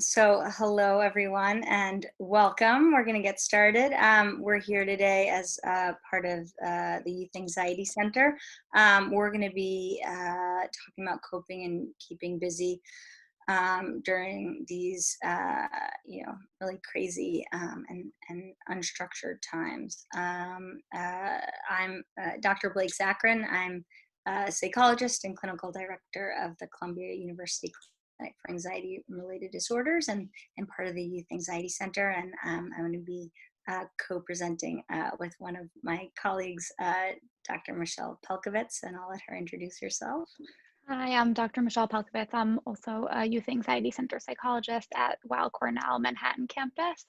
So hello everyone and welcome. We're going to get started. We're here today as part of the Youth Anxiety Center. We're going to be talking about coping and keeping busy during these, really crazy and unstructured times. I'm Dr. Blake Zachrin. I'm a psychologist and clinical director of the Columbia University Clinic for Anxiety and Related Disorders and part of the Youth Anxiety Center. And I'm going to be co-presenting with one of my colleagues, Dr. Michelle Pelkovitz, and I'll let her introduce herself. Hi, I'm Dr. Michelle Pelkovitz. I'm also a Youth Anxiety Center psychologist at Weill Cornell Manhattan campus.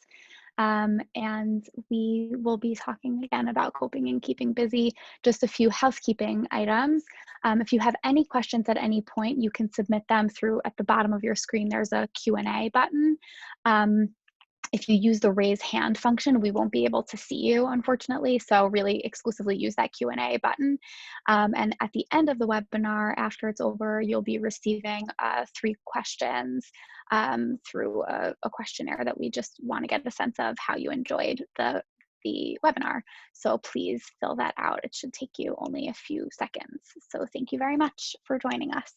And we will be talking again about coping and keeping busy. Just a few housekeeping items. If you have any questions at any point, you can submit them through at the bottom of your screen. There's a Q&A button. If you use the raise hand function, we won't be able to see you, unfortunately. So really exclusively use that Q&A button. And at the end of the webinar, after it's over, you'll be receiving 3 questions through a questionnaire that we just want to get a sense of how you enjoyed the webinar. So please fill that out. It should take you only a few seconds. So thank you very much for joining us.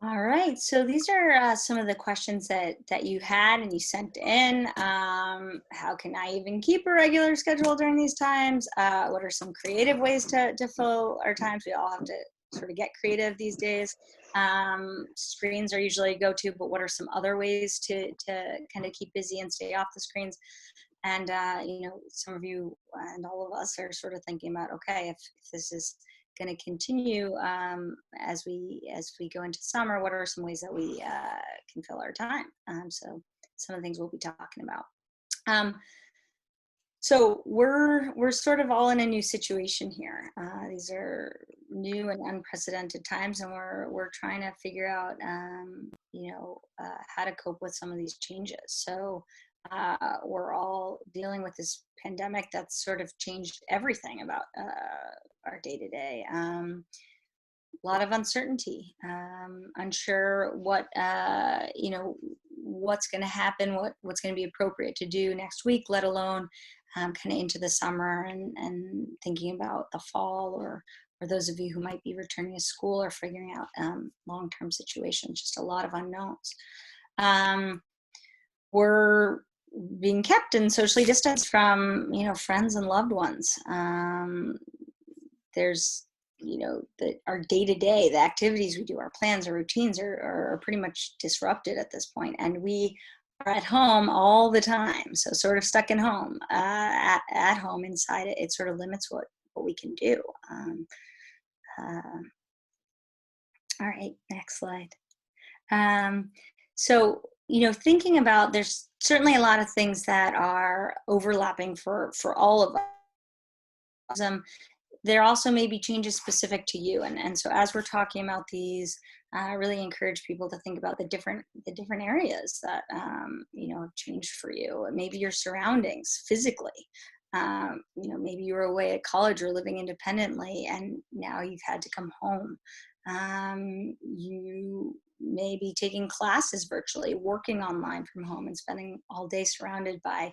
All right, so these are some of the questions that you had and you sent in. How can I even keep a regular schedule during these times? What are some creative ways to fill our times? We all have to sort of get creative these days. Screens are usually a go-to, but what are some other ways to kind of keep busy and stay off the screens? And some of you and all of us are sort of thinking about, okay, if this is going to continue as we go into summer, what are some ways that we can fill our time? So some of the things we'll be talking about. So we're sort of all in a new situation here. These are new and unprecedented times, and we're trying to figure out how to cope with some of these changes. So we're all dealing with this pandemic that's sort of changed everything about our day-to-day. A lot of uncertainty, unsure what what's going to happen, what's going to be appropriate to do next week, let alone kind of into the summer and thinking about the fall, or those of you who might be returning to school or figuring out long-term situations. Just a lot of unknowns. We're being kept and socially distanced from friends and loved ones. There's our day-to-day, the activities we do, our plans, our routines are pretty much disrupted at this point, and we are at home all the time, so sort of stuck in home, at home inside it. It sort of limits what we can do. All right, next slide. So thinking about, there's certainly a lot of things that are overlapping for all of us. There also may be changes specific to you, and so as we're talking about these, I really encourage people to think about the different areas that have changed for you. Maybe your surroundings physically. Maybe you were away at college or living independently, and now you've had to come home. You may be taking classes virtually, working online from home, and spending all day surrounded by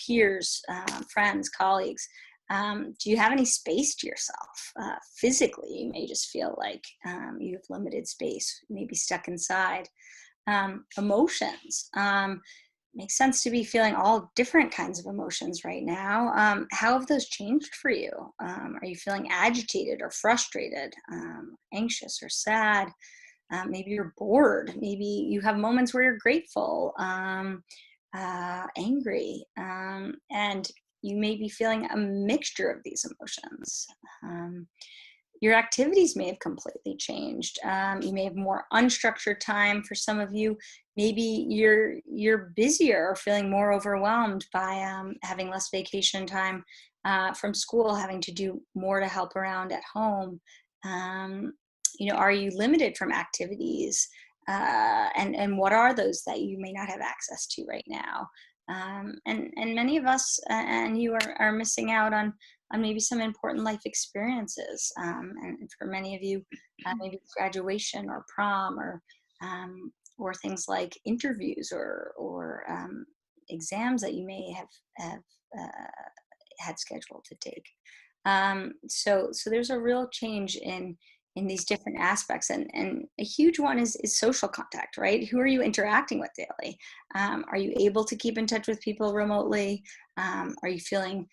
peers, friends, colleagues. Do you have any space to yourself? Physically, you may just feel like you have limited space, maybe stuck inside. Emotions. Makes sense to be feeling all different kinds of emotions right now. How have those changed for you? Are you feeling agitated or frustrated, anxious or sad? Maybe you're bored. Maybe you have moments where you're grateful, angry, and you may be feeling a mixture of these emotions. Your activities may have completely changed. You may have more unstructured time for some of you. Maybe you're busier or feeling more overwhelmed by having less vacation time from school, having to do more to help around at home. Are you limited from activities? And what are those that you may not have access to right now? And many of us and you are missing out on maybe some important life experiences. And for many of you, maybe it's graduation or prom or or things like interviews or exams that you may have had scheduled to take. So there's a real change in these different aspects, and a huge one is social contact, right? Who are you interacting with daily? Are you able to keep in touch with people remotely? Are you feeling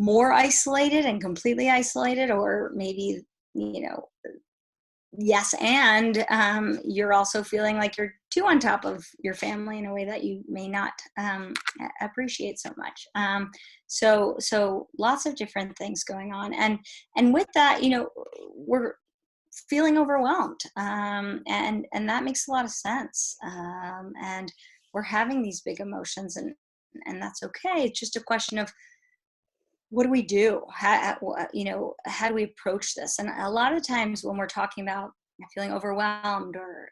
more isolated and completely isolated, or maybe, you know, yes, and you're also feeling like you're too on top of your family in a way that you may not appreciate so much. So lots of different things going on, and with that, we're feeling overwhelmed, and that makes a lot of sense. And we're having these big emotions, and that's okay. It's just a question of, what do we do? How do we approach this? And a lot of times when we're talking about feeling overwhelmed or,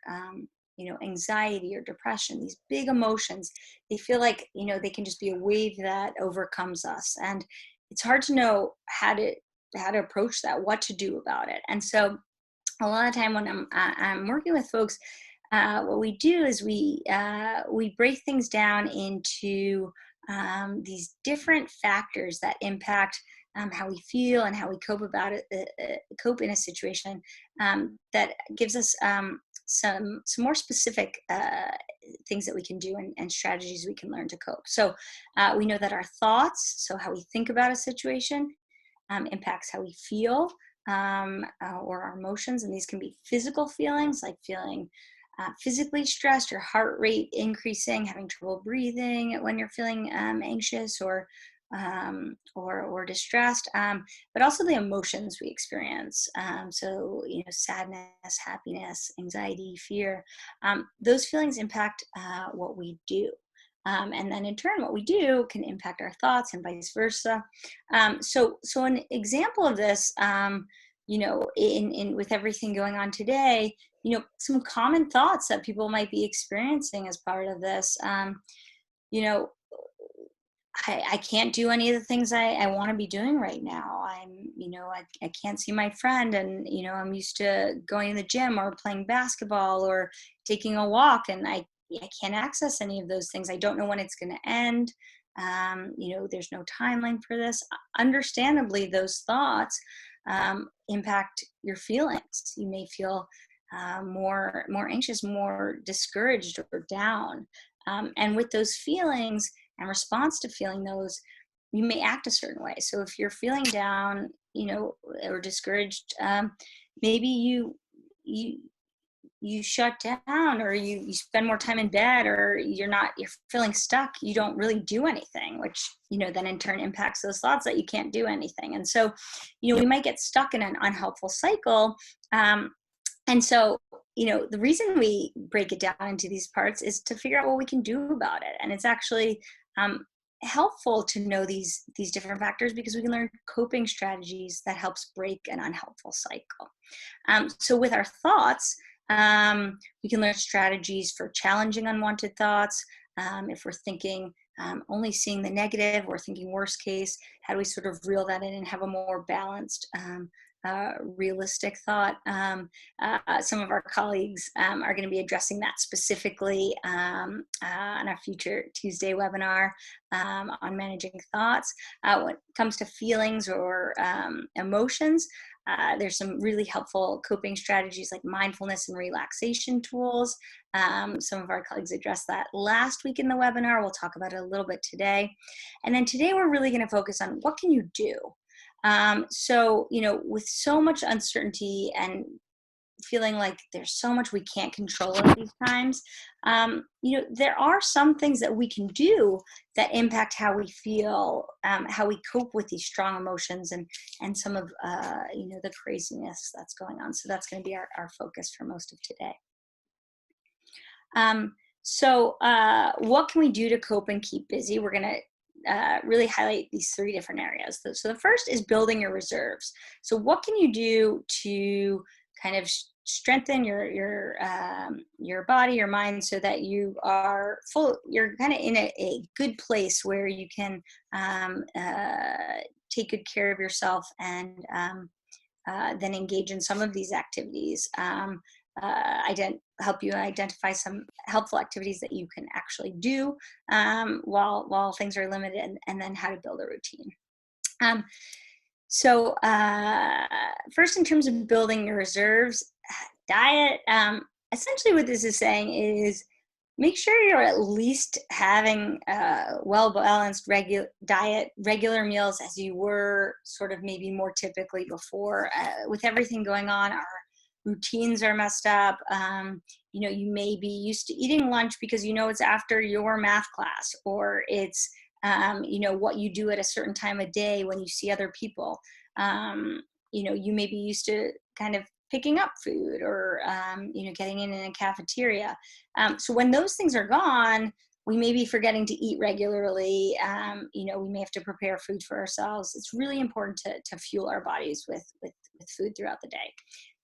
anxiety or depression, these big emotions, they feel like, they can just be a wave that overcomes us. And it's hard to know how to approach that, what to do about it. And so a lot of time when I'm working with folks, what we do is we break things down into these different factors that impact how we feel and how we cope about it, cope in a situation, that gives us some more specific things that we can do, and strategies we can learn to cope. So we know that our thoughts, so how we think about a situation, impacts how we feel, or our emotions. And these can be physical feelings, like feeling physically stressed, your heart rate increasing, having trouble breathing when you're feeling anxious or distressed, but also the emotions we experience. So, sadness, happiness, anxiety, fear, those feelings impact what we do. And then in turn, what we do can impact our thoughts, and vice versa. So an example of this, in with everything going on today, some common thoughts that people might be experiencing as part of this. You know, I can't do any of the things I want to be doing right now. I can't see my friend, and, I'm used to going to the gym or playing basketball or taking a walk, and I can't access any of those things. I don't know when it's going to end. There's no timeline for this. Understandably, those thoughts impact your feelings. You may feel more anxious, more discouraged, or down. And with those feelings, and response to feeling those, you may act a certain way. So if you're feeling down, or discouraged, maybe you shut down, or you spend more time in bed, or you're feeling stuck. You don't really do anything, which, then in turn impacts those thoughts that you can't do anything. And so, we might get stuck in an unhelpful cycle. And so, the reason we break it down into these parts is to figure out what we can do about it. And it's actually helpful to know these different factors, because we can learn coping strategies that helps break an unhelpful cycle. So with our thoughts, we can learn strategies for challenging unwanted thoughts. If we're thinking, only seeing the negative, or thinking worst case, how do we sort of reel that in and have a more balanced, realistic thought? Some of our colleagues are going to be addressing that specifically on our future Tuesday webinar on managing thoughts. When it comes to feelings or emotions, there's some really helpful coping strategies like mindfulness and relaxation tools. Some of our colleagues addressed that last week in the webinar. We'll talk about it a little bit today. And then today we're really going to focus on, what can you do? So, with so much uncertainty and feeling like there's so much we can't control at these times, there are some things that we can do that impact how we feel, how we cope with these strong emotions, and some of, the craziness that's going on. So that's going to be our focus for most of today. So what can we do to cope and keep busy? We're going to really highlight these three different areas. So the first is building your reserves. So what can you do to kind of strengthen your body, your mind, so that you are you're kind of in a good place where you can take good care of yourself, and then engage in some of these activities. help you identify some helpful activities that you can actually do while things are limited, and then how to build a routine. Um, so first, in terms of building your reserves, diet, essentially what this is saying is make sure you're at least having a well-balanced diet, regular meals as you were sort of maybe more typically before. With everything going on, our routines are messed up. You may be used to eating lunch because it's after your math class, or it's what you do at a certain time of day when you see other people. You may be used to kind of picking up food, or getting in a cafeteria. So when those things are gone, we may be forgetting to eat regularly. We may have to prepare food for ourselves. It's really important to fuel our bodies with food throughout the day.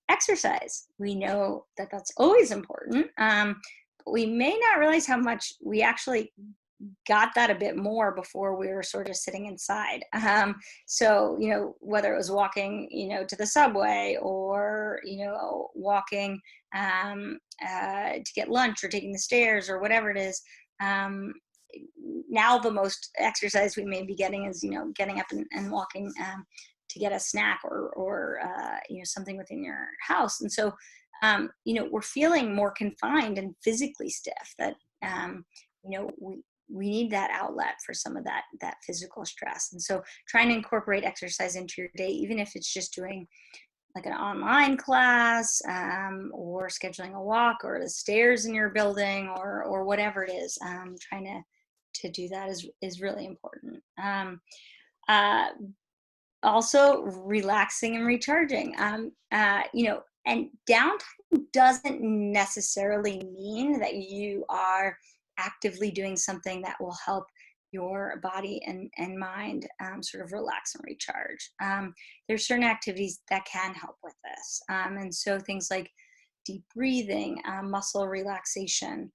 Exercise, we know that that's always important, but we may not realize how much we actually got that a bit more before we were sort of sitting inside. So, whether it was walking, to the subway, or, walking to get lunch, or taking the stairs, or whatever it is. Now the most exercise we may be getting is, getting up and walking to get a snack, or something within your house. And so, we're feeling more confined and physically stiff, that, we need that outlet for some of that physical stress. And so trying to incorporate exercise into your day, even if it's just doing like an online class, or scheduling a walk, or the stairs in your building, or whatever it is, trying to do that is really important. Also relaxing and recharging, and downtime doesn't necessarily mean that you are actively doing something that will help your body and mind sort of relax and recharge. There's certain activities that can help with this. And so things like deep breathing, muscle relaxation,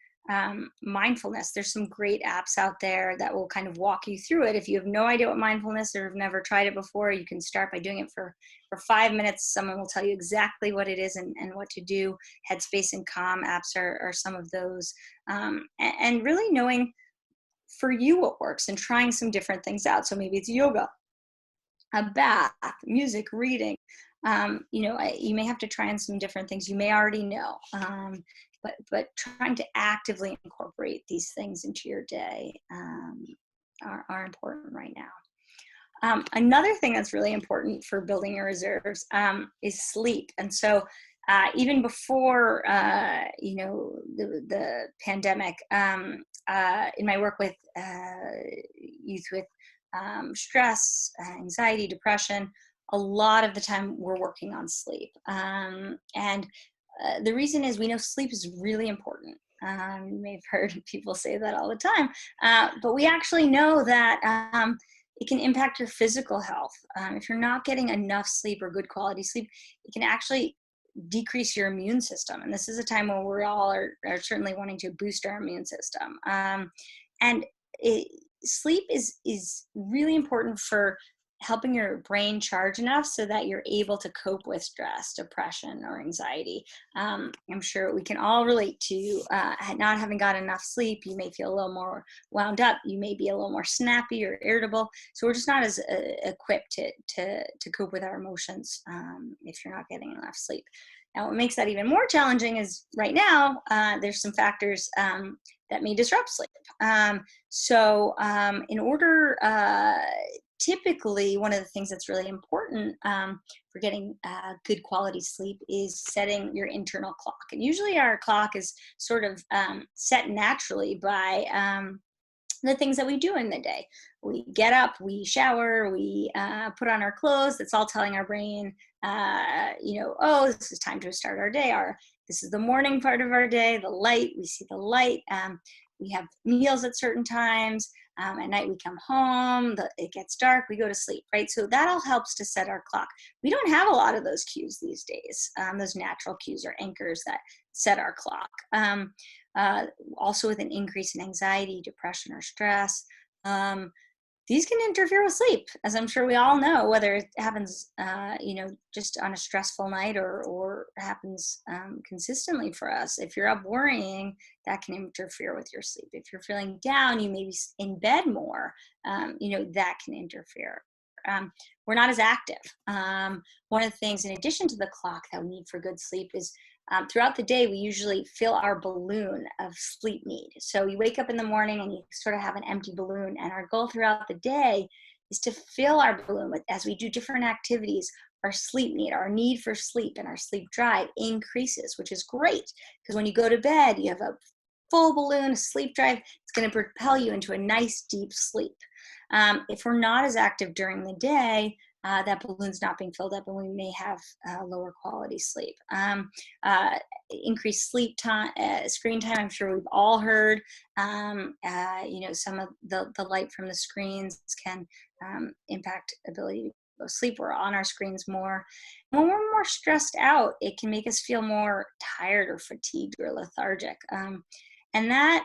mindfulness. There's some great apps out there that will kind of walk you through it. If you have no idea what mindfulness, or have never tried it before, you can start by doing it for 5 minutes. Someone will tell you exactly what it is and what to do. Headspace and Calm apps are some of those. And really knowing for you what works, and trying some different things out. So maybe it's yoga, a bath, music, reading. You may have to try on some different things you may already know. But trying to actively incorporate these things into your day are important right now. Another thing that's really important for building your reserves is sleep. And so even before the pandemic, in my work with youth with stress, anxiety, depression, a lot of the time we're working on sleep. And the reason is we know sleep is really important. You may have heard people say that all the time, but we actually know that it can impact your physical health. If you're not getting enough sleep, or good quality sleep, it can actually decrease your immune system. And this is a time where we all are certainly wanting to boost our immune system. And sleep is really important for helping your brain charge enough so that you're able to cope with stress, depression, or anxiety. I'm sure we can all relate to not having got enough sleep. You may feel a little more wound up. You may be a little more snappy or irritable. So we're just not as equipped to cope with our emotions if you're not getting enough sleep. Now, what makes that even more challenging is right now, there's some factors that may disrupt sleep. In order, typically, one of the things that's really important for getting good quality sleep is setting your internal clock. And usually our clock is sort of set naturally by the things that we do in the day. We get up, we shower, we put on our clothes. That's all telling our brain, oh, this is time to start our day. This is the morning part of our day, the light, we see the light. We have meals at certain times. At night we come home, it gets dark, we go to sleep, right? So that all helps to set our clock. We don't have a lot of those cues these days, those natural cues or anchors that set our clock. Also with an increase in anxiety, depression, or stress, these can interfere with sleep, as I'm sure we all know, whether it happens, just on a stressful night or happens consistently for us. If you're up worrying, that can interfere with your sleep. If you're feeling down, you may be in bed more, that can interfere. We're not as active. One of the things, in addition to the clock, that we need for good sleep is throughout the day, we usually fill our balloon of sleep need. So you wake up in the morning and you sort of have an empty balloon. And our goal throughout the day is to fill our balloon with, as we do different activities, our sleep need, our need for sleep and our sleep drive increases, which is great. Because when you go to bed, you have a full balloon, a sleep drive. It's going to propel you into a nice deep sleep. If we're not as active during the day, that balloon's not being filled up and we may have lower quality sleep. Increased sleep time, screen time, I'm sure we've all heard. Some of the light from the screens can impact ability to go to sleep. We're on our screens more. When we're more stressed out, it can make us feel more tired or fatigued or lethargic. And that,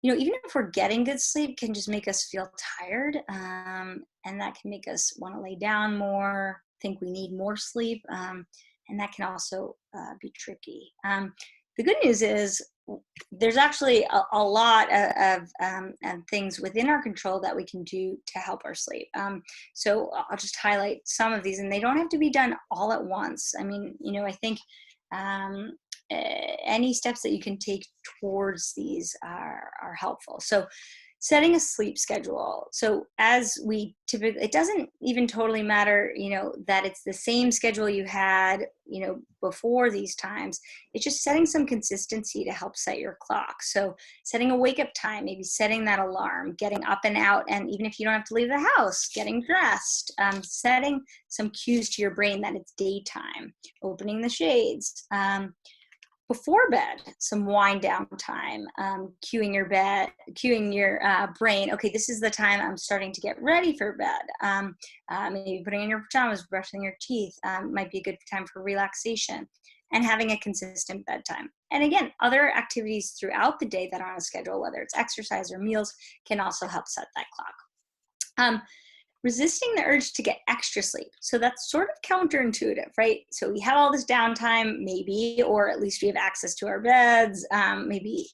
even if we're getting good sleep, can just make us feel tired. And that can make us want to lay down more, think we need more sleep. And that can also be tricky. The good news is there's actually a lot of things within our control that we can do to help our sleep. So I'll just highlight some of these, and they don't have to be done all at once. I mean, I think any steps that you can take towards these are helpful. So setting a sleep schedule. So as we typically, it doesn't even totally matter, that it's the same schedule you had, before these times. It's just setting some consistency to help set your clock. So setting a wake up time, maybe setting that alarm, getting up and out. And even if you don't have to leave the house, getting dressed, setting some cues to your brain that it's daytime, opening the shades, before bed, some wind down time, cueing your brain. Okay, this is the time I'm starting to get ready for bed. Maybe putting on your pajamas, brushing your teeth might be a good time for relaxation, and having a consistent bedtime. And again, other activities throughout the day that are on a schedule, whether it's exercise or meals, can also help set that clock. Resisting the urge to get extra sleep. So that's sort of counterintuitive, right? So we have all this downtime, maybe, or at least we have access to our beds, maybe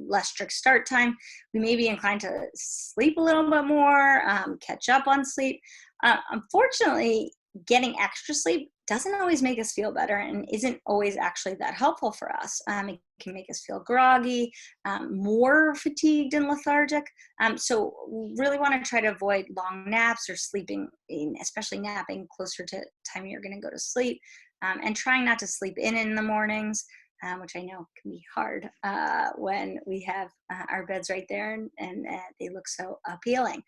less strict start time. We may be inclined to sleep a little bit more, catch up on sleep. Unfortunately, getting extra sleep doesn't always make us feel better and isn't always actually that helpful for us. It can make us feel groggy, more fatigued and lethargic. So we really want to try to avoid long naps or sleeping in, especially napping closer to time you're going to go to sleep, and trying not to sleep in the mornings, which I know can be hard when we have our beds right there and they look so appealing,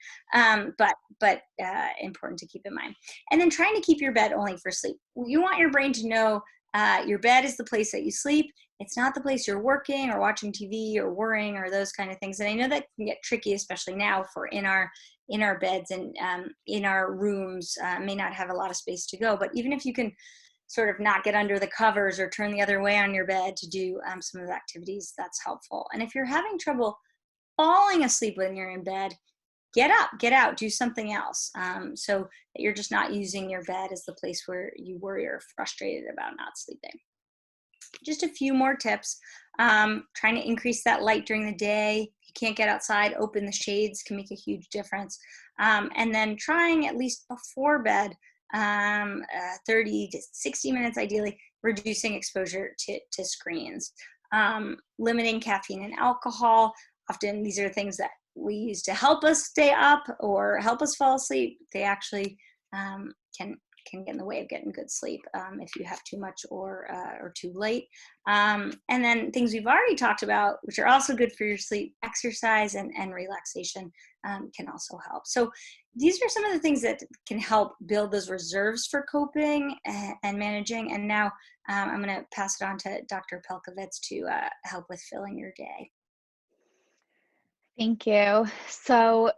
but important to keep in mind. And then trying to keep your bed only for sleep. You want your brain to know your bed is the place that you sleep. It's not the place you're working or watching TV or worrying or those kind of things. And I know that can get tricky, especially now for in our beds and in our rooms, may not have a lot of space to go. But even if you can sort of not get under the covers or turn the other way on your bed to do some of the activities, that's helpful. And if you're having trouble falling asleep when you're in bed, get up, get out, do something else, so that you're just not using your bed as the place where you worry or frustrated about not sleeping. Just a few more tips. Trying to increase that light during the day. If you can't get outside, open the shades, can make a huge difference. And then trying, at least before bed, 30 to 60 minutes ideally, reducing exposure to screens. Limiting caffeine and alcohol. Often these are things that we use to help us stay up or help us fall asleep. They actually can get in the way of getting good sleep if you have too much or too late. And then things we've already talked about, which are also good for your sleep, exercise and relaxation can also help. So these are some of the things that can help build those reserves for coping and managing. And now I'm going to pass it on to Dr. Pelkovitz to help with filling your day. Thank you. So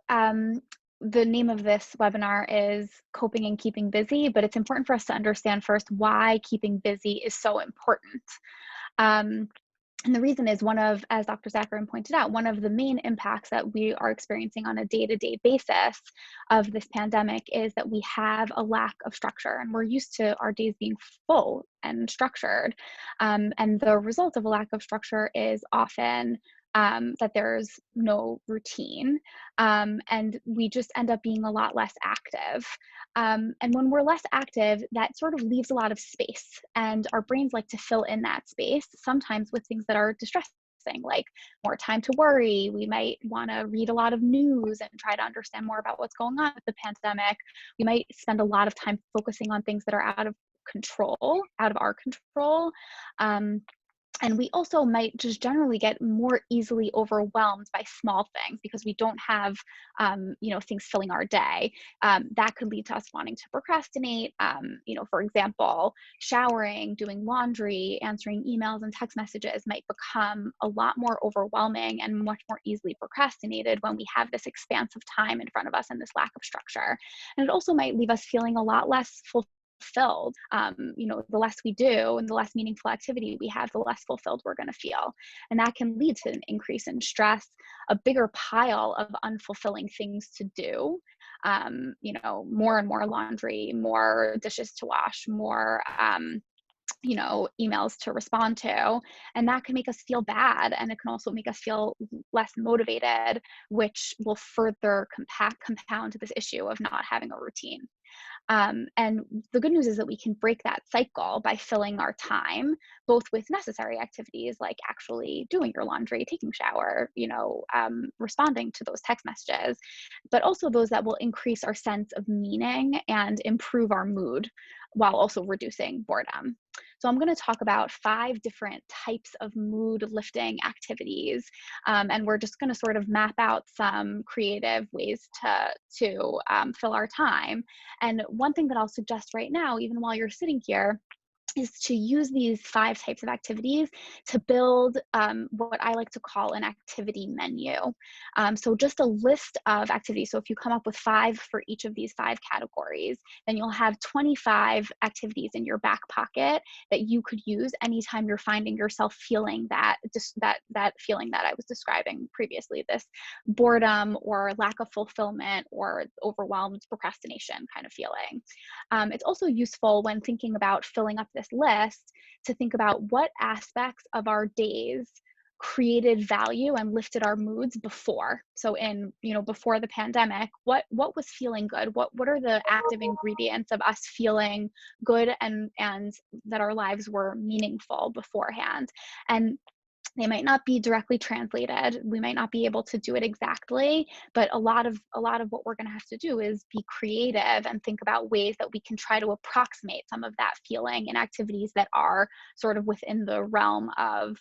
the name of this webinar is Coping and Keeping Busy, but it's important for us to understand first why keeping busy is so important. And the reason is as Dr. Zakarin pointed out, one of the main impacts that we are experiencing on a day-to-day basis of this pandemic is that we have a lack of structure, and we're used to our days being full and structured. And the result of a lack of structure is often that there's no routine, and we just end up being a lot less active. And when we're less active, that sort of leaves a lot of space, and our brains like to fill in that space, sometimes with things that are distressing, like more time to worry. We might want to read a lot of news and try to understand more about what's going on with the pandemic. We might spend a lot of time focusing on things that are out of our control. And we also might just generally get more easily overwhelmed by small things because we don't have, things filling our day. That could lead to us wanting to procrastinate. For example, showering, doing laundry, answering emails and text messages might become a lot more overwhelming and much more easily procrastinated when we have this expanse of time in front of us and this lack of structure. And it also might leave us feeling a lot less fulfilled. The less we do and the less meaningful activity we have, the less fulfilled we're going to feel. And that can lead to an increase in stress, a bigger pile of unfulfilling things to do, more and more laundry, more dishes to wash, more, emails to respond to. And that can make us feel bad. And it can also make us feel less motivated, which will further compound this issue of not having a routine. And the good news is that we can break that cycle by filling our time, both with necessary activities like actually doing your laundry, taking a shower, responding to those text messages, but also those that will increase our sense of meaning and improve our mood while also reducing boredom. So I'm going to talk about 5 different types of mood lifting activities, and we're just going to sort of map out some creative ways to fill our time. And one thing that I'll suggest right now, even while you're sitting here, is to use these 5 types of activities to build what I like to call an activity menu. So just a list of activities. So if you come up with 5 for each of these 5 categories, then you'll have 25 activities in your back pocket that you could use anytime you're finding yourself feeling that feeling that I was describing previously, this boredom or lack of fulfillment or overwhelmed procrastination kind of feeling. It's also useful when thinking about filling up this list to think about what aspects of our days created value and lifted our moods before. So before the pandemic, what was feeling good? What are the active ingredients of us feeling good and that our lives were meaningful beforehand? And they might not be directly translated. We might not be able to do it exactly, but a lot of what we're going to have to do is be creative and think about ways that we can try to approximate some of that feeling in activities that are sort of within the realm of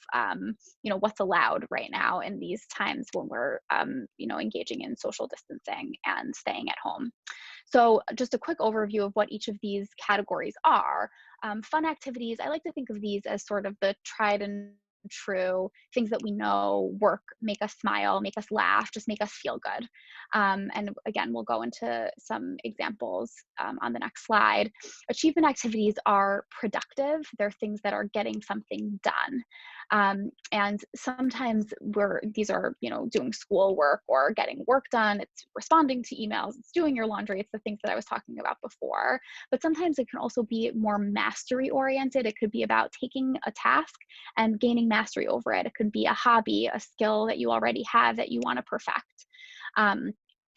what's allowed right now in these times when we're engaging in social distancing and staying at home. So just a quick overview of what each of these categories are. Fun activities, I like to think of these as sort of the tried and true things that we know work, make us smile, make us laugh, just make us feel good. And again, we'll go into some examples on the next slide. Achievement activities are productive. They're things that are getting something done. And sometimes these are, doing schoolwork or getting work done. It's responding to emails. It's doing your laundry. It's the things that I was talking about before. But sometimes it can also be more mastery oriented. It could be about taking a task and gaining mastery over it. It could be a hobby, a skill that you already have that you want to perfect.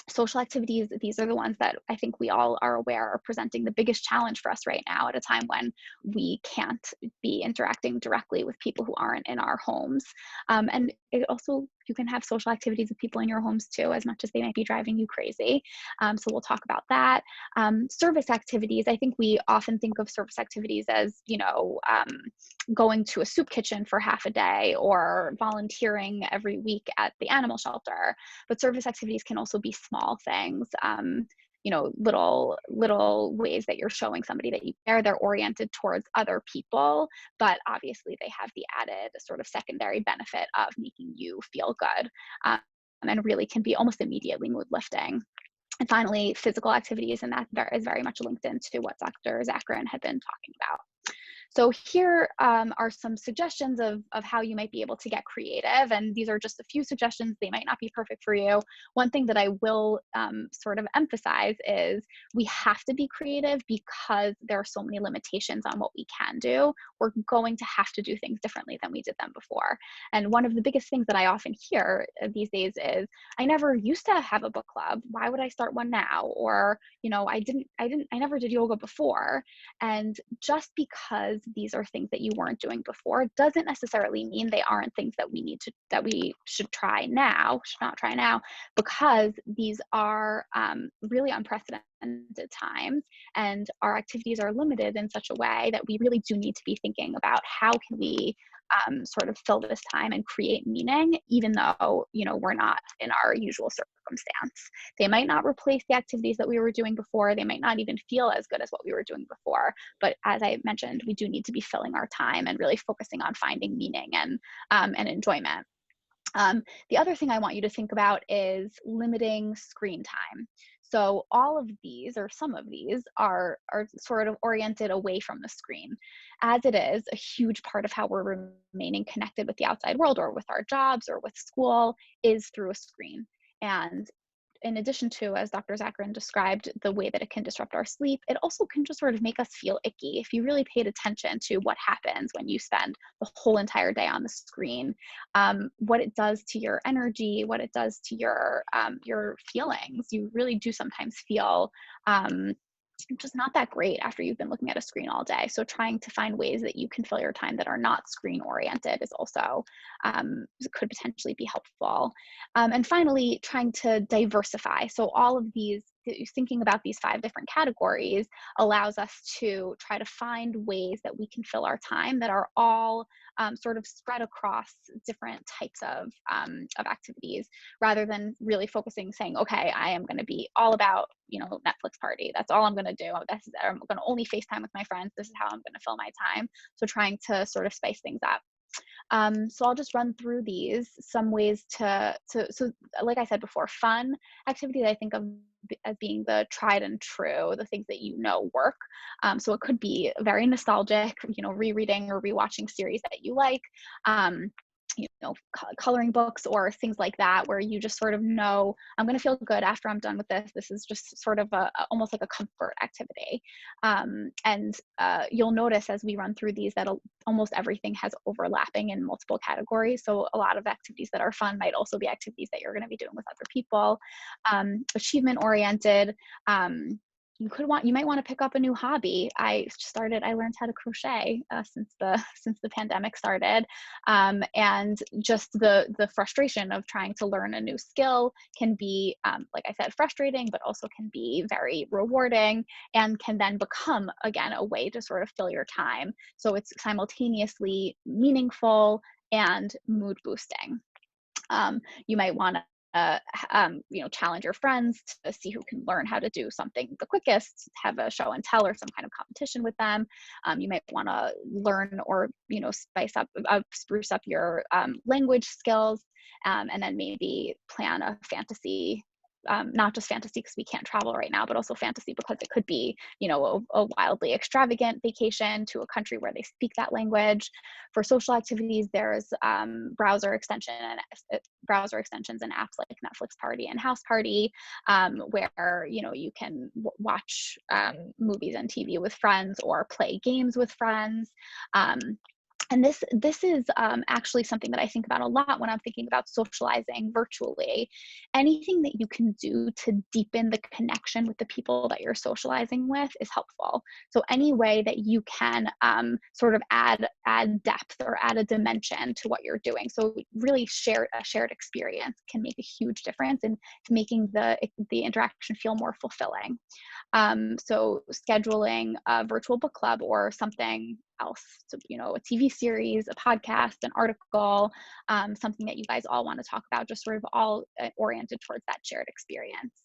Social activities, these are the ones that I think we all are aware are presenting the biggest challenge for us right now at a time when we can't be interacting directly with people who aren't in our homes. And it also, you can have social activities with people in your homes too, as much as they might be driving you crazy. So we'll talk about that. Service activities, I think we often think of service activities as, going to a soup kitchen for half a day or volunteering every week at the animal shelter. But service activities can also be small things, little ways that you're showing somebody that you care. They're oriented towards other people, but obviously they have the added sort of secondary benefit of making you feel good, and really can be almost immediately mood lifting. And finally, physical activities, and that is very much linked into what Dr. Zakarin had been talking about. So here are some suggestions of how you might be able to get creative. And these are just a few suggestions. They might not be perfect for you. One thing that I will sort of emphasize is we have to be creative because there are so many limitations on what we can do. We're going to have to do things differently than we did them before. And one of the biggest things that I often hear these days is, I never used to have a book club. Why would I start one now? Or, I never did yoga before. And just because these are things that you weren't doing before doesn't necessarily mean they aren't things that we should not try now, because these are really unprecedented times, and our activities are limited in such a way that we really do need to be thinking about how can we sort of fill this time and create meaning, even though we're not in our usual circumstance. They might not replace the activities that we were doing before. They might not even feel as good as what we were doing before. But as I mentioned, we do need to be filling our time and really focusing on finding meaning and enjoyment. The other thing I want you to think about is limiting screen time. So all of these, or some of these, are sort of oriented away from the screen. As it is, a huge part of how we're remaining connected with the outside world, or with our jobs, or with school, is through a screen. And in addition to, as Dr. Zakarin described, the way that it can disrupt our sleep, it also can just sort of make us feel icky. If you really paid attention to what happens when you spend the whole entire day on the screen, what it does to your energy, what it does to your feelings, you really do sometimes feel just not that great after you've been looking at a screen all day. So trying to find ways that you can fill your time that are not screen oriented is also could potentially be helpful. And finally, trying to diversify. So all of these, thinking about these 5 different categories allows us to try to find ways that we can fill our time that are all sort of spread across different types of activities, rather than really focusing, saying, okay, I am going to be all about Netflix party. That's all I'm going to do. I'm going to only FaceTime with my friends. This is how I'm going to fill my time. So trying to sort of spice things up. So I'll just run through these, some ways so like I said before, fun activities I think of as being the tried and true, the things that work. So it could be very nostalgic, rereading or rewatching series that you like, coloring books or things like that, where you just sort of know, I'm going to feel good after I'm done with this. This is just sort of almost like a comfort activity. And you'll notice as we run through these that almost everything has overlapping in multiple categories. So a lot of activities that are fun might also be activities that you're going to be doing with other people. Achievement oriented. You might want to pick up a new hobby. I learned how to crochet since the pandemic started, and just the frustration of trying to learn a new skill can be, like I said, frustrating, but also can be very rewarding, and can then become, again, a way to sort of fill your time. So it's simultaneously meaningful and mood boosting. You might want to challenge your friends to see who can learn how to do something the quickest, have a show and tell or some kind of competition with them. You might want to learn or, spruce up your language skills, and then maybe plan a fantasy, not just fantasy because we can't travel right now, but also fantasy because it could be, a wildly extravagant vacation to a country where they speak that language. For social activities, there's browser extensions and apps like Netflix Party and House Party, where you can watch movies and TV with friends or play games with friends. And this is actually something that I think about a lot when I'm thinking about socializing virtually. Anything that you can do to deepen the connection with the people that you're socializing with is helpful. So any way that you can sort of add depth or add a dimension to what you're doing. So really a shared experience can make a huge difference in making the interaction feel more fulfilling. So scheduling a virtual book club or something else, so, a TV series, a podcast, an article, something that you guys all want to talk about, just sort of all oriented towards that shared experience.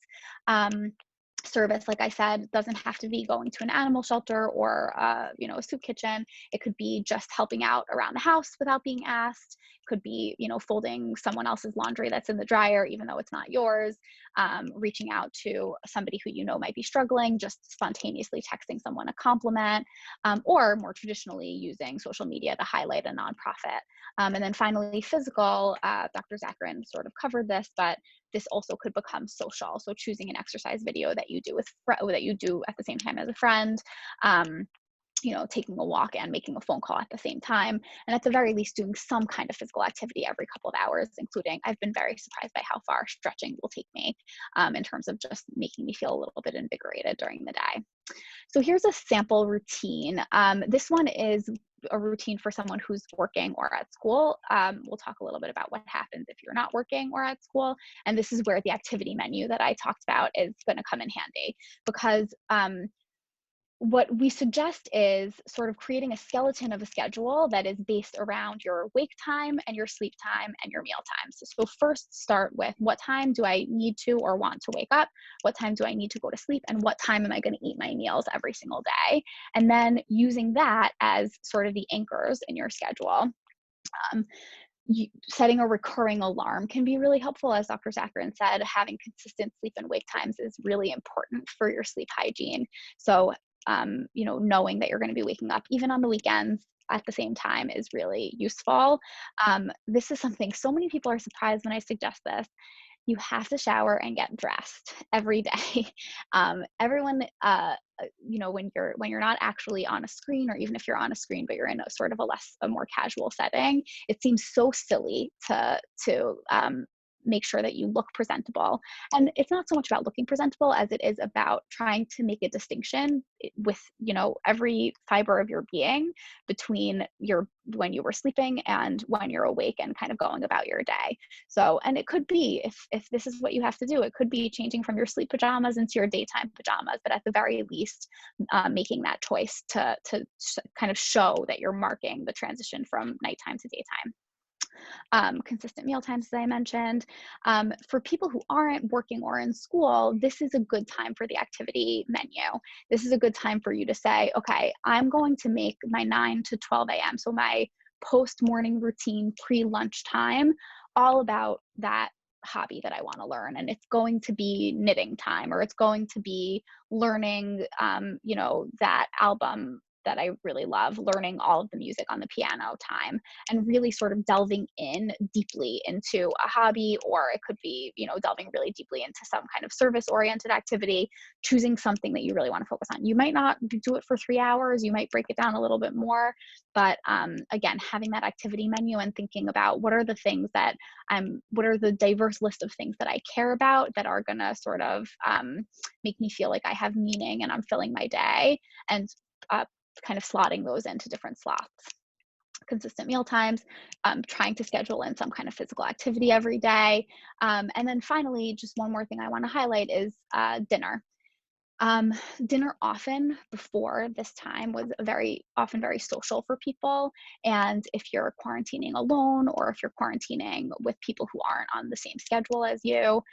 Service, like I said, doesn't have to be going to an animal shelter or a soup kitchen. It could be just helping out around the house without being asked. It could be, folding someone else's laundry that's in the dryer, even though it's not yours, reaching out to somebody who might be struggling, just spontaneously texting someone a compliment, or more traditionally using social media to highlight a nonprofit. And then finally, physical, Dr. Zakarin sort of covered this, but this also could become social. So choosing an exercise video that you do at the same time as a friend, taking a walk and making a phone call at the same time. And at the very least, doing some kind of physical activity every couple of hours, including, I've been very surprised by how far stretching will take me in terms of just making me feel a little bit invigorated during the day. So here's a sample routine. This one is a routine for someone who's working or at school. We'll talk a little bit about what happens if you're not working or at school. And this is where the activity menu that I talked about is going to come in handy, because what we suggest is sort of creating a skeleton of a schedule that is based around your wake time and your sleep time and your meal times. So first start with, what time do I need to or want to wake up? What time do I need to go to sleep? And what time am I going to eat my meals every single day? And then using that as sort of the anchors in your schedule. Setting a recurring alarm can be really helpful. As Dr. Zakarin said, having consistent sleep and wake times is really important for your sleep hygiene. So knowing that you're going to be waking up even on the weekends at the same time is really useful. This is something so many people are surprised when I suggest this. You have to shower and get dressed every day. Everyone, when you're not actually on a screen, or even if you're on a screen but you're in a sort of a more casual setting, it seems so silly to make sure that you look presentable. And it's not so much about looking presentable as it is about trying to make a distinction with, every fiber of your being between when you were sleeping and when you're awake and kind of going about your day. So, and it could be, if this is what you have to do, it could be changing from your sleep pajamas into your daytime pajamas, but at the very least, making that choice to kind of show that you're marking the transition from nighttime to daytime. Consistent meal times, as I mentioned. For people who aren't working or in school, this is a good time for the activity menu. This is a good time for you to say, okay, I'm going to make my 9 to 12 a.m., so my post-morning routine, pre-lunch time, all about that hobby that I want to learn. And it's going to be knitting time, or it's going to be learning, that album that I really love, learning all of the music on the piano time, and really sort of delving in deeply into a hobby, or it could be, delving really deeply into some kind of service-oriented activity, choosing something that you really want to focus on. You might not do it for 3 hours, you might break it down a little bit more, but again, having that activity menu and thinking about what are the things that what are the diverse list of things that I care about that are gonna sort of make me feel like I have meaning and I'm filling my day, and kind of slotting those into different slots. Consistent meal times, trying to schedule in some kind of physical activity every day. And then finally, just one more thing I want to highlight is dinner. Dinner often before this time was often very social for people. And if you're quarantining alone, or if you're quarantining with people who aren't on the same schedule as you,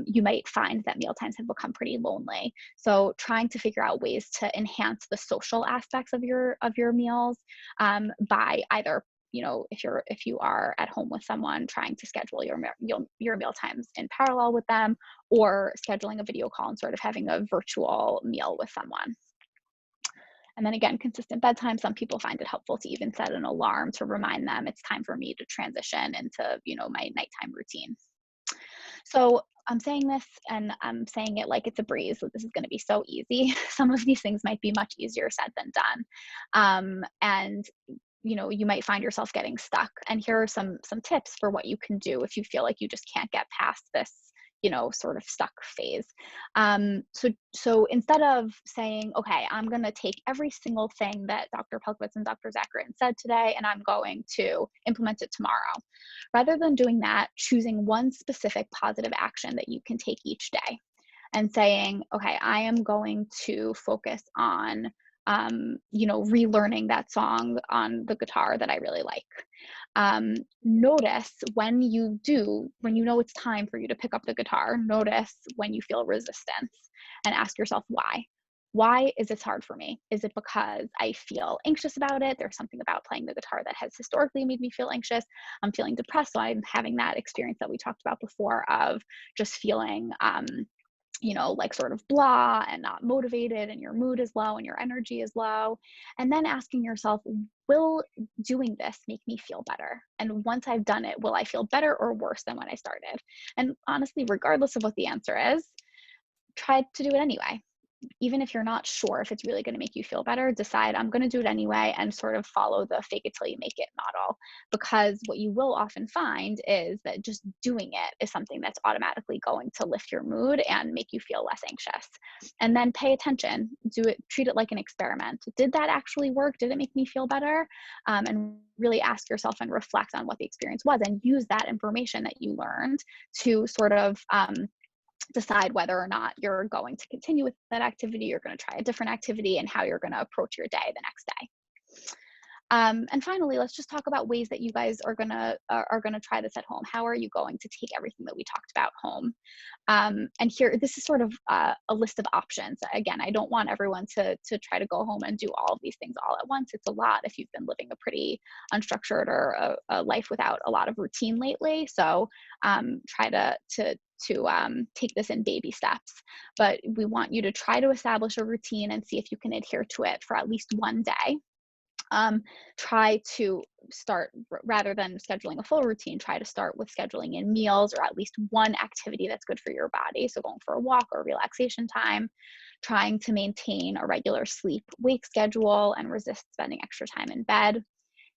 you might find that mealtimes have become pretty lonely. So trying to figure out ways to enhance the social aspects of your meals by either, if you are at home with someone, trying to schedule your meal times in parallel with them, or scheduling a video call and sort of having a virtual meal with someone. And then again, consistent bedtime. Some people find it helpful to even set an alarm to remind them it's time for me to transition into, my nighttime routine. So I'm saying this and I'm saying it like it's a breeze. So this is going to be so easy. Some of these things might be much easier said than done. And you might find yourself getting stuck. And here are some tips for what you can do if you feel like you just can't get past this, sort of stuck phase. So instead of saying, okay, I'm going to take every single thing that Dr. Pelkowitz and Dr. Zakarin said today, and I'm going to implement it tomorrow. Rather than doing that, choosing one specific positive action that you can take each day and saying, okay, I am going to focus on relearning that song on the guitar that I really like. Notice when you know it's time for you to pick up the guitar, notice when you feel resistance and ask yourself why. Why is this hard for me? Is it because I feel anxious about it? There's something about playing the guitar that has historically made me feel anxious. I'm feeling depressed, so I'm having that experience that we talked about before of just feeling like sort of blah and not motivated, and your mood is low and your energy is low. And then asking yourself, will doing this make me feel better? And once I've done it, will I feel better or worse than when I started? And honestly, regardless of what the answer is, try to do it anyway. Even if you're not sure if it's really going to make you feel better, decide I'm going to do it anyway, and sort of follow the fake it till you make it model. Because what you will often find is that just doing it is something that's automatically going to lift your mood and make you feel less anxious. And then pay attention, treat it like an experiment. Did that actually work? Did it make me feel better? And really ask yourself and reflect on what the experience was, and use that information that you learned to sort of decide whether or not you're going to continue with that activity, you're going to try a different activity, and how you're going to approach your day the next day. And finally, let's just talk about ways that you guys are gonna try this at home. How are you going to take everything that we talked about home? And here, this is sort of a list of options. Again, I don't want everyone to try to go home and do all of these things all at once. It's a lot if you've been living a pretty unstructured or a life without a lot of routine lately. So try to take this in baby steps. But we want you to try to establish a routine and see if you can adhere to it for at least one day. Try to start, rather than scheduling a full routine, try to start with scheduling in meals or at least one activity that's good for your body. So going for a walk or relaxation time, trying to maintain a regular sleep wake schedule and resist spending extra time in bed,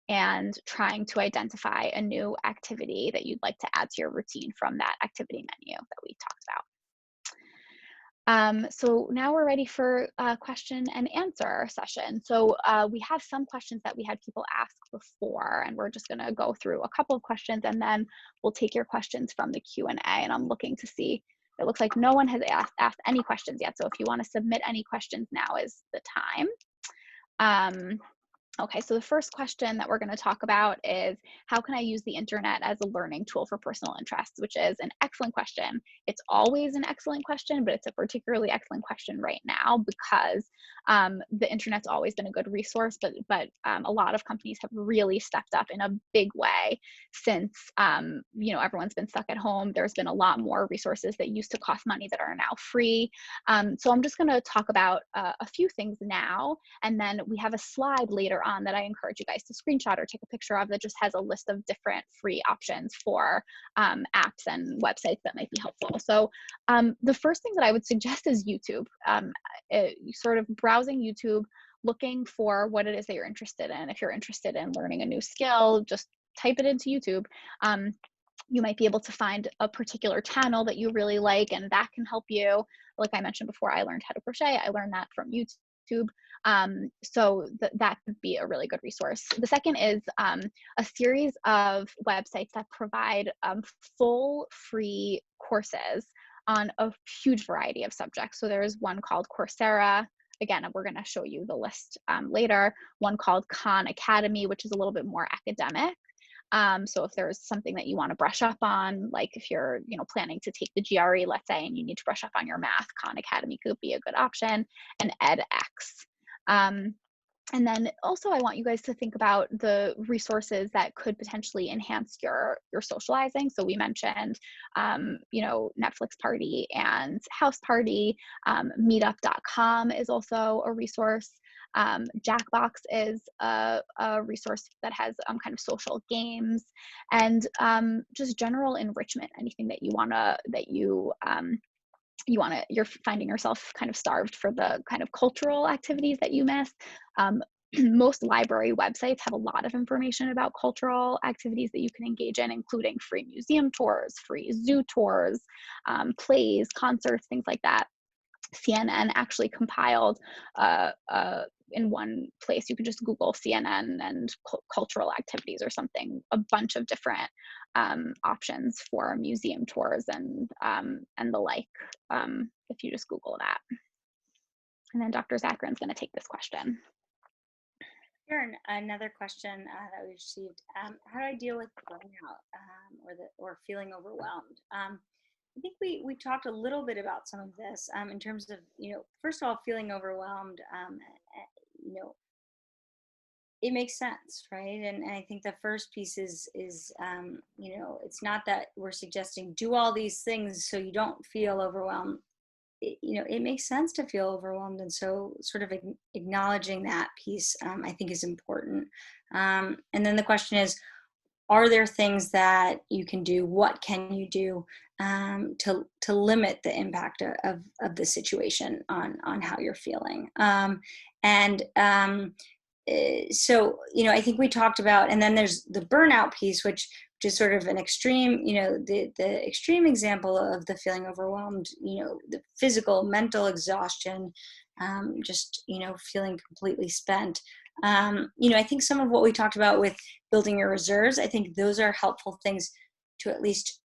and trying to identify a new activity that you'd like to add to your routine from that activity menu that we talked about. So now we're ready for a question and answer session. So we have some questions that we had people ask before, and we're just going to go through a couple of questions, and then we'll take your questions from the Q&A. And I'm looking to see, it looks like no one has asked any questions yet. So if you want to submit any questions, now is the time. Okay, so the first question that we're going to talk about is, how can I use the internet as a learning tool for personal interests? Which is an excellent question. It's always an excellent question, but it's a particularly excellent question right now because the internet's always been a good resource, but a lot of companies have really stepped up in a big way since everyone's been stuck at home. There's been a lot more resources that used to cost money that are now free. So I'm just going to talk about a few things now, and then we have a slide later on that I encourage you guys to screenshot or take a picture of that just has a list of different free options for apps and websites that might be helpful. So the first thing that I would suggest is YouTube. Sort of browsing YouTube, looking for what it is that you're interested in. If you're interested in learning a new skill, just type it into YouTube. You might be able to find a particular channel that you really like, and that can help you. Like I mentioned before, I learned how to crochet. I learned that from YouTube. So that could be a really good resource. The second is a series of websites that provide full free courses on a huge variety of subjects. So there's one called Coursera. Again, we're going to show you the list later. One called Khan Academy, which is a little bit more academic. So if there's something that you want to brush up on, like if you're, planning to take the GRE, let's say, and you need to brush up on your math, Khan Academy could be a good option, and edX. And then also I want you guys to think about the resources that could potentially enhance your socializing. So we mentioned, Netflix Party and House Party. Meetup.com is also a resource. Jackbox is a resource that has kind of social games, and just general enrichment, anything that you're finding yourself kind of starved for the kind of cultural activities that you miss. Most library websites have a lot of information about cultural activities that you can engage in, including free museum tours, free zoo tours, plays, concerts, things like that. CNN actually compiled in one place. You can just Google CNN and cultural activities or something, a bunch of different options for museum tours and the like, if you just Google that. And then Dr. Zachrin's going to take this question. Here, another question that we received: how do I deal with burnout or feeling overwhelmed? I think we talked a little bit about some of this in terms of, first of all, feeling overwhelmed. You know, it makes sense, right? And I think the first piece is it's not that we're suggesting do all these things so you don't feel overwhelmed. It makes sense to feel overwhelmed, and so sort of acknowledging that piece, I think, is important. And then the question is, are there things that you can do? What can you do to limit the impact of the situation on how you're feeling? And so I think we talked about, and then there's the burnout piece, which is sort of an extreme, the extreme example of the feeling overwhelmed, the physical, mental exhaustion, just feeling completely spent. I think some of what we talked about with building your reserves, I think those are helpful things to at least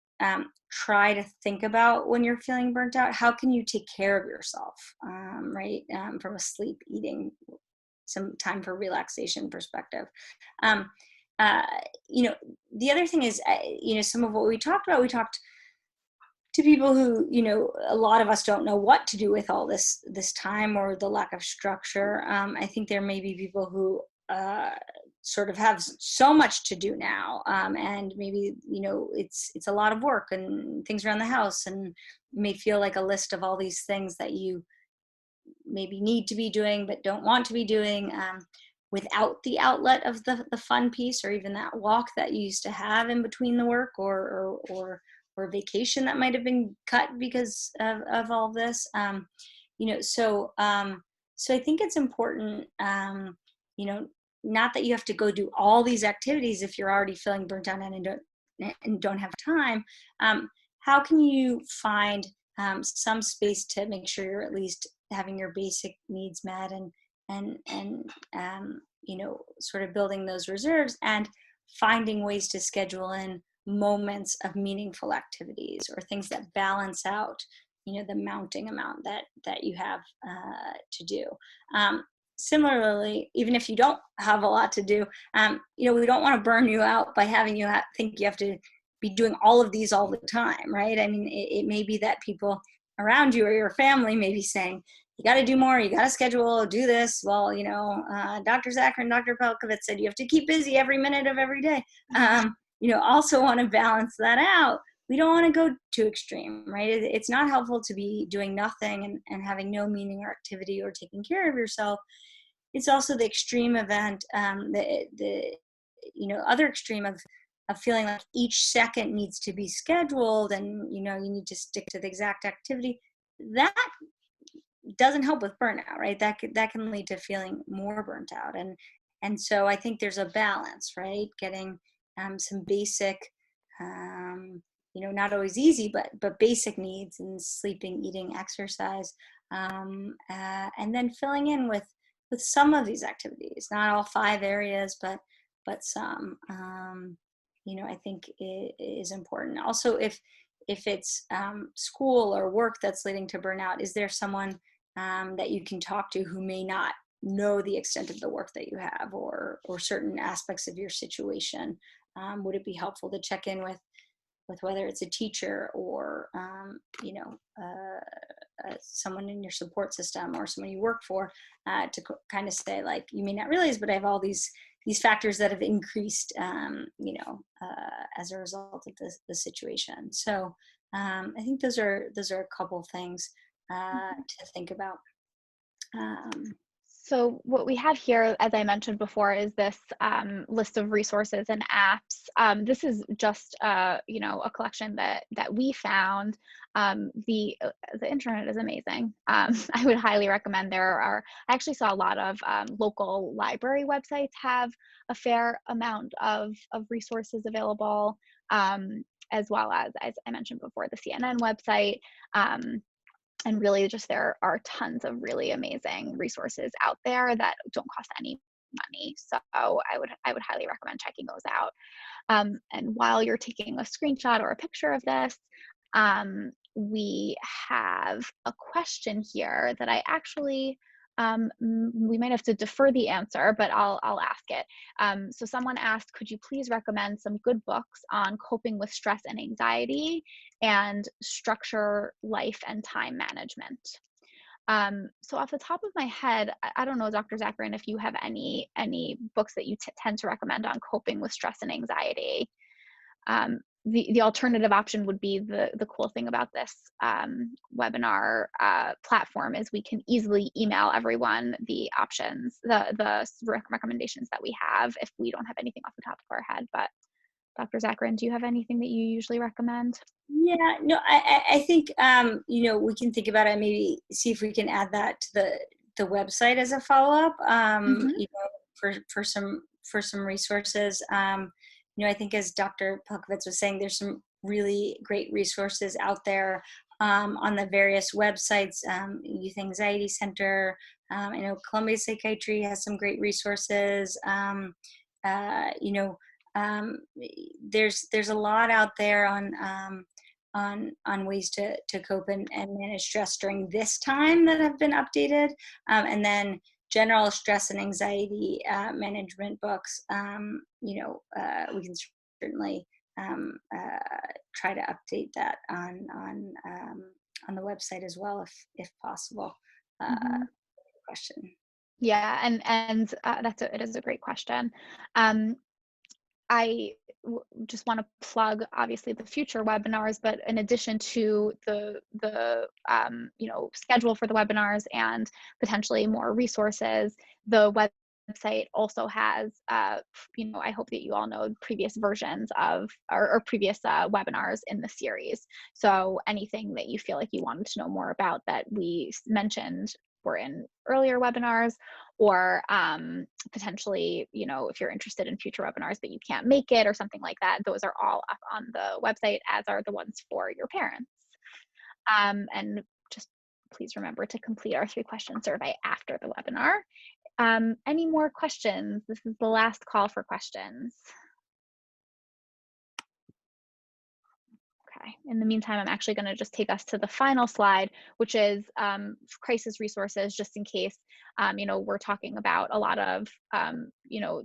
try to think about when you're feeling burnt out. How can you take care of yourself, right? From a sleep, eating, some time for relaxation perspective. Um, uh, the other thing is, some of what we talked about, we talked to people who, a lot of us don't know what to do with all this time or the lack of structure. I think there may be people who sort of have so much to do now, and maybe it's a lot of work and things around the house, and may feel like a list of all these things that you maybe need to be doing but don't want to be doing, without the outlet of the fun piece, or even that walk that you used to have in between the work, or vacation that might have been cut because of all this. So I think it's important, not that you have to go do all these activities if you're already feeling burnt out and don't have time. How can you find some space to make sure you're at least having your basic needs met, and sort of building those reserves and finding ways to schedule in moments of meaningful activities or things that balance out the mounting amount that you have to do. Similarly, even if you don't have a lot to do, we don't want to burn you out by having you think you have to be doing all of these all the time, right? I mean, it may be that people around you or your family may be saying, you got to do more, you got to schedule, do this. Well, Dr. Zachar and Dr. Pelkovitz said you have to keep busy every minute of every day. Also want to balance that out. We don't want to go too extreme, right? It's not helpful to be doing nothing and having no meaning or activity or taking care of yourself. It's also the extreme event, the other extreme of feeling like each second needs to be scheduled, and you need to stick to the exact activity. That doesn't help with burnout, right? That can lead to feeling more burnt out. And so I think there's a balance, right? Getting some basic, not always easy, but basic needs, and sleeping, eating, exercise, and then filling in with some of these activities, not all 5 areas, but some. I think it is important. Also, if it's school or work that's leading to burnout, is there someone that you can talk to who may not know the extent of the work that you have, or certain aspects of your situation? Would it be helpful to check in with whether it's a teacher or someone in your support system or someone you work for, to kind of say, like, you may not realize, but I have all these factors that have increased, as a result of the situation. So I think those are a couple things to think about. So what we have here, as I mentioned before, is this list of resources and apps. This is just a collection that we found. The internet is amazing. I would highly recommend. I actually saw a lot of local library websites have a fair amount of resources available, as well as I mentioned before, the CNN website. And really, just there are tons of really amazing resources out there that don't cost any money. So I would highly recommend checking those out. And while you're taking a screenshot or a picture of this, we have a question here that I actually We might have to defer the answer, but I'll ask it. So someone asked, could you please recommend some good books on coping with stress and anxiety and structure life and time management? So off the top of my head, I don't know, Dr. Zakarin, if you have any books that you tend to recommend on coping with stress and anxiety. The alternative option would be the cool thing about this webinar platform is we can easily email everyone the options, the recommendations that we have if we don't have anything off the top of our head. But Dr. Zakarin, do you have anything that you usually recommend? Yeah, no, I think, we can think about it, maybe see if we can add that to the website as a follow-up, for some resources. I think as Dr. Pelkovitz was saying, there's some really great resources out there on the various websites, Youth Anxiety Center. I know Columbia Psychiatry has some great resources. There's a lot out there on ways to cope and manage stress during this time that have been updated, and then general stress and anxiety management books. We can certainly try to update that on the website as well, if possible. Question. Yeah, and it is a great question. I just want to plug obviously the future webinars, but in addition to the schedule for the webinars and potentially more resources, the website also has I hope that you all know previous versions of or previous webinars in the series. So anything that you feel like you wanted to know more about that we mentioned were in earlier webinars, or potentially, if you're interested in future webinars but you can't make it or something like that, those are all up on the website, as are the ones for your parents. And just please remember to complete our 3-question survey after the webinar. Any more questions? This is the last call for questions. Okay. In the meantime, I'm actually going to just take us to the final slide, which is crisis resources, just in case, we're talking about a lot of,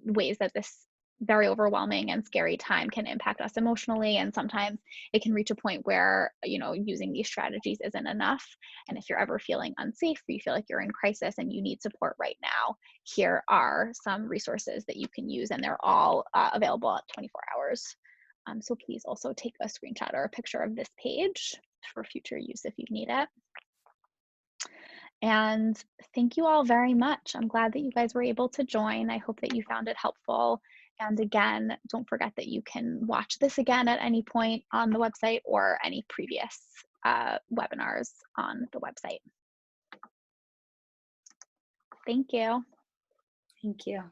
ways that this very overwhelming and scary time can impact us emotionally. And sometimes it can reach a point where, using these strategies isn't enough. And if you're ever feeling unsafe, or you feel like you're in crisis and you need support right now, here are some resources that you can use, and they're all available at 24 hours. So please also take a screenshot or a picture of this page for future use if you need it. And thank you all very much. I'm glad that you guys were able to join. I hope that you found it helpful. And again, don't forget that you can watch this again at any point on the website or any previous webinars on the website. Thank you. Thank you.